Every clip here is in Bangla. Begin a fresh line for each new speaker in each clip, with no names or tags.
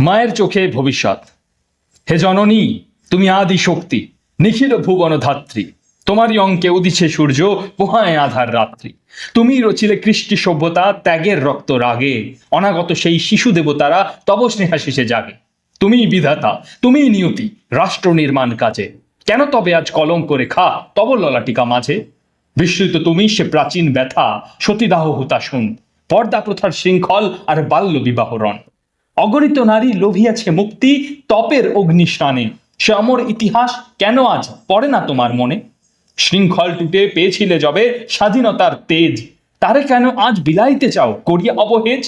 মায়ের চোখে ভবিষ্যৎ। হে জননী, তুমি আদি শক্তি, নিখিল ভুবন ধাত্রী। তোমারই অঙ্কে উদিছে সূর্য, পোহায় আধার রাত্রি। তুমি রচিলে কৃষ্টি সভ্যতা, ত্যাগের রক্ত রাগে। অনাগত সেই শিশু দেবতারা তব স্নেহাশিসে জাগে। তুমিই বিধাতা, তুমিই নিয়তি, রাষ্ট্র নির্মাণ কাজে। কেন তবে আজ কলঙ্ক রেখা তব ললাটিকা মাঝে? বিস্মৃত তুমি সে প্রাচীন ব্যথা, সতীদাহ হুতাশন, পর্দা প্রথার শৃঙ্খল আর বাল্য বিবাহরণ। অগণিত নারী লোভিয়াছে মুক্তি তপের অগ্নিস্নানে। সে অমর ইতিহাস কেন আজ পড়ে না তোমার মনে? শৃঙ্খল টুটে পেয়েছিলে যবে স্বাধীনতার তেজ, তারে কেন আজ বিলাইতে চাও করিয়া অবহেজ?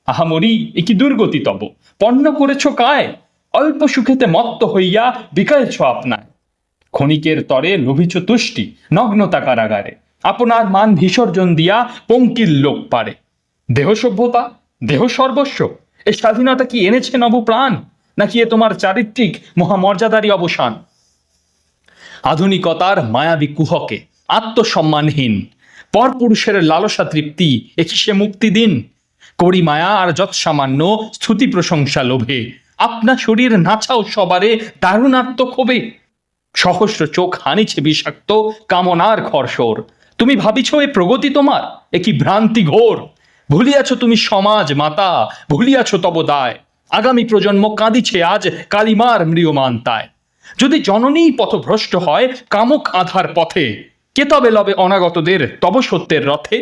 আহামরি এ কি দুর্গতি তব, পণ্য করেছ কায়? অল্প সুখেতে মত্ত হইয়া বিকাইছ আপনায়। ক্ষণিকের তরে লোভিছ তুষ্টি, নগ্নতা কারাগারে। আপনার মান বিসর্জন দিয়া পঙ্কিল লোক পারে। দেহ সভ্যতা, দেহ সর্বস্ব, এ স্বাধীনতা কি এনেছে নব প্রাণ, নাকি এ তোমার চারিত্রিক মহামর্যাদারই অবসান? আধুনিকতার মায়াবী কুহকে, আত্মসম্মানহীন পরপুরুষের লালসা তৃপ্তি, একই সে মুক্তি দিন। করি মায়া আর যৎসামান্য স্তুতি প্রশংসা লোভে, আপনা শরীর নাচাও সবারে দারুণাত্ম ক্ষোভে। সহস্র চোখ হানিছে বিষাক্ত কামনার খরশোর। তুমি ভাবিছ এ প্রগতি তোমার, এ কি ভ্রান্তি ঘোর? ভুলিয়াছ তুমি সমাজ মাতা, ভুলিয়াছ তব দায়। আগামী প্রজন্ম কাঁদিছে আজ কালিমার ম্রিয়মান তায়। যদি জননী পথভ্রষ্ট হয় কামক আধার পথে, কে তবে লবে অনাগতদের তব সত্যের রথে?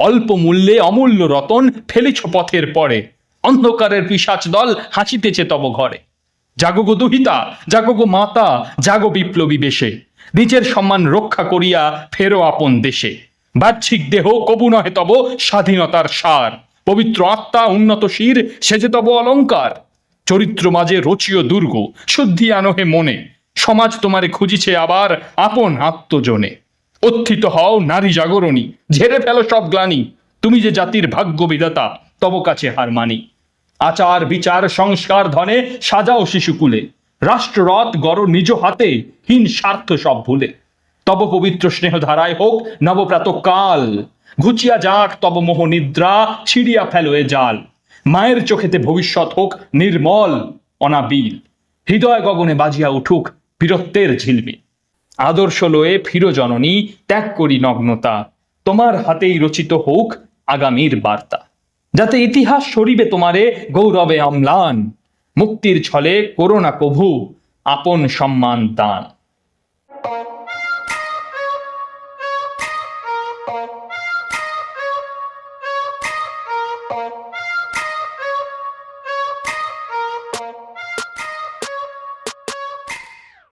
অল্প মূল্যে অমূল্য রতন ফেলিছ পথের পরে, অন্ধকারের পিশাচ দল হাসিতেছে তব ঘরে। জাগো গো দুহিতা, জাগো গো মাতা, জাগো বিপ্লবী বেশে। নিজের সম্মান রক্ষা করিয়া ফেরো আপন দেশে। বাহ্যিক দেহ কবু নহে তব স্বাধীনতার সার, পবিত্র আত্মা উন্নত শির সেজে তব অলঙ্কার। চরিত্র মাঝে রচিও দুর্গ, শুদ্ধি আনহে মনে। সমাজ তোমারে খুঁজিছে আবার আপন আত্মজনে। উত্থিত হও নারী জাগরণী, ঝেড়ে ফেলো সব গ্লানি। তুমি যে জাতির ভাগ্য বিধাতা, তব কাছে হার মানি। আচার বিচার সংস্কার ধনে সাজাও শিশুকুলে, রাষ্ট্ররথ গড় নিজ হাতে, হীন স্বার্থ সব ভুলে। তব পবিত্র স্নেহ ধারায় হোক নবপ্রাত কাল, ঘুচিয়া যাক তব মোহ নিদ্রা, ছিড়িয়া ফেলো এ জাল। মায়ের চোখেতে ভবিষ্যৎ হোক নির্মল অনাবিল, হৃদয় গগনে বাজিয়া উঠুক বীরত্বের ঝিলমিল। আদর্শ লয়ে ফিরো জননী, ত্যাগ করি নগ্নতা। তোমার হাতেই রচিত হোক আগামীর বার্তা, যাতে ইতিহাস সরিবে তোমারে গৌরবে অম্লান। মুক্তির ছলে করোনা কভু আপন সম্মান দান।